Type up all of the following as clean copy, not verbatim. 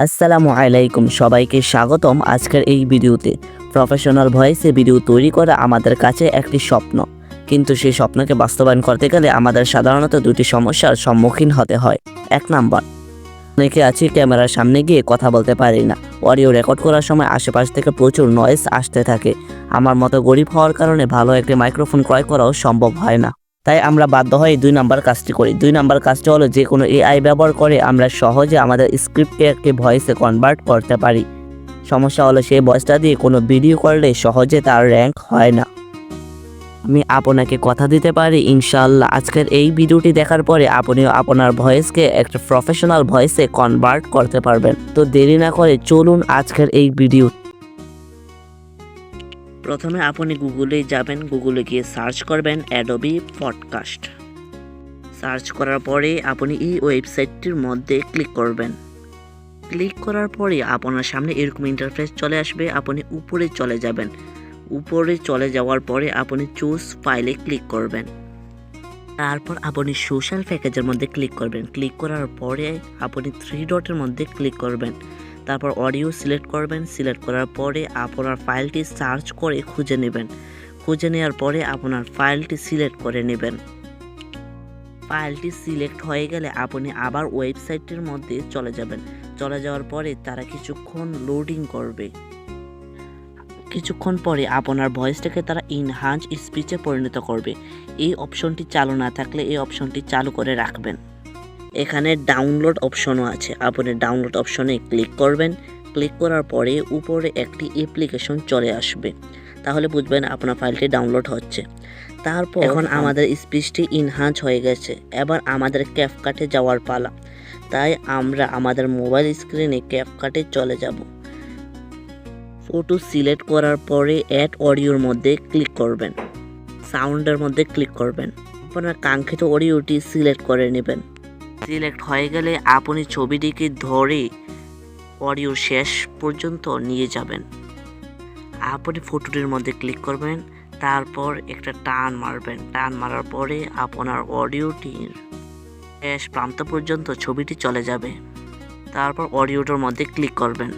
আসসালামু আলাইকুম, সবাইকে স্বাগতম আজকের এই ভিডিওতে। প্রফেশনাল ভয়েসে ভিডিও তৈরি করা আমাদের কাছে একটি স্বপ্ন, কিন্তু সেই স্বপ্নকে বাস্তবায়ন করতে গেলে আমাদের সাধারণত দুটি সমস্যার সম্মুখীন হতে হয়। 1 নাম্বার, অনেকে আছি ক্যামেরার সামনে গিয়ে কথা বলতে পারি না। অডিও রেকর্ড করার সময় আশেপাশ থেকে প্রচুর নয়েজ আসতে থাকে। আমার মতো গরিব হওয়ার কারণে ভালো একটি মাইক্রোফোন ক্রয় করাও সম্ভব হয় না। তাই আমরা বাধ্য হয়ে 2 নাম্বার কাজটি করি। 2 নাম্বার কাজটি হলো যে কোনো এআই ব্যবহার করে আমরা সহজে আমাদের স্ক্রিপ্টকে একটি ভয়েসে কনভার্ট করতে পারি। সমস্যা হলো সেই ভয়েসটা দিয়ে কোনো ভিডিও করলে সহজে তার র্যাঙ্ক হয় না। আমি আপনাকে কথা দিতে পারি, ইনশাআল্লাহ আজকের এই ভিডিওটি দেখার পরে আপনিও আপনার ভয়েসকে একটা প্রফেশনাল ভয়েসে কনভার্ট করতে পারবেন। তো দেরি না করে চলুন আজকের এই ভিডিও। প্রথমে আপনি গুগলে যাবেন, গুগলে গিয়ে সার্চ করবেন অ্যাডোবি পডকাস্ট। সার্চ করার পরে আপনি এই ওয়েবসাইটটির মধ্যে ক্লিক করবেন। ক্লিক করার পরে আপনার সামনে এরকম ইন্টারফেস চলে আসবে। আপনি উপরে চলে যাবেন। উপরে চলে যাওয়ার পরে আপনি চুজ ফাইলে ক্লিক করবেন। তারপর আপনি সোশ্যাল প্যাকেজের মধ্যে ক্লিক করবেন। ক্লিক করার পরে আপনি 3 ডটের মধ্যে ক্লিক করবেন। তারপর অডিও সিলেক্ট করবেন। সিলেক্ট করার পরে আপনার ফাইলটি সার্চ করে খুঁজে নেবেন। খুঁজে নেওয়ার পরে আপনার ফাইলটি সিলেক্ট করে নেবেন। ফাইলটি সিলেক্ট হয়ে গেলে আপনি আবার ওয়েবসাইটের মধ্যে চলে যাবেন। চলে যাওয়ার পরে তারা কিছুক্ষণ লোডিং করবে। কিছুক্ষণ পরে আপনার ভয়েসটাকে তারা ইনহ্যান্স স্পিচে পরিণত করবে। এই অপশনটি চালু না থাকলে এই অপশনটি চালু করে রাখবেন। এখানে ডাউনলোড অপশনও আছে। আপনি ডাউনলোড অপশনে ক্লিক করবেন। ক্লিক করার পরে উপরে একটি অ্যাপ্লিকেশন চলে আসবে, তাহলে বুঝবেন আপনার ফাইলটি ডাউনলোড হচ্ছে। তারপর এখন আমাদের স্পিচটি ইনহ্যান্স হয়ে গেছে। এবার আমাদের ক্যাপকাটে যাওয়ার পালা। তাই আমরা আমাদের মোবাইল স্ক্রিনে ক্যাপকাটে চলে যাব। ফটো সিলেক্ট করার পরে অ্যাড অডিওর মধ্যে ক্লিক করবেন। সাউন্ডের মধ্যে ক্লিক করবেন। আপনার কাঙ্ক্ষিত অডিওটি সিলেক্ট করে নেবেন। সিলেক্ট হয়ে গেলে আপনি ছবিটিকে ধরে অডিওর শেষ পর্যন্ত নিয়ে যাবেন। আপনি ফটোটির মধ্যে ক্লিক করবেন। তারপর একটা টান মারবেন। টান মারার পরে আপনার অডিওটির শেষ প্রান্ত পর্যন্ত ছবিটি চলে যাবে। তারপর অডিওটার মধ্যে ক্লিক করবেন।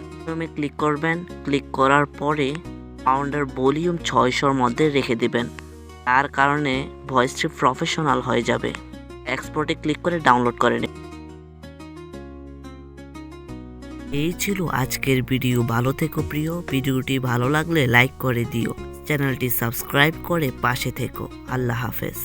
ক্লিক করবেন। ক্লিক করার পরে সাউন্ডের ভলিউম 600-র মধ্যে রেখে দিবেন। তার কারণে ভয়েসটি প্রফেশনাল হয়ে যাবে। এক্সপোর্টে ক্লিক করে ডাউনলোড করে নিন। এই ছিল আজকের ভিডিও। ভালো থেকো প্রিয়। ভিডিওটি ভালো লাগলে লাইক করে দিও। চ্যানেলটি সাবস্ক্রাইব করে পাশে থেকো। আল্লাহ হাফেজ।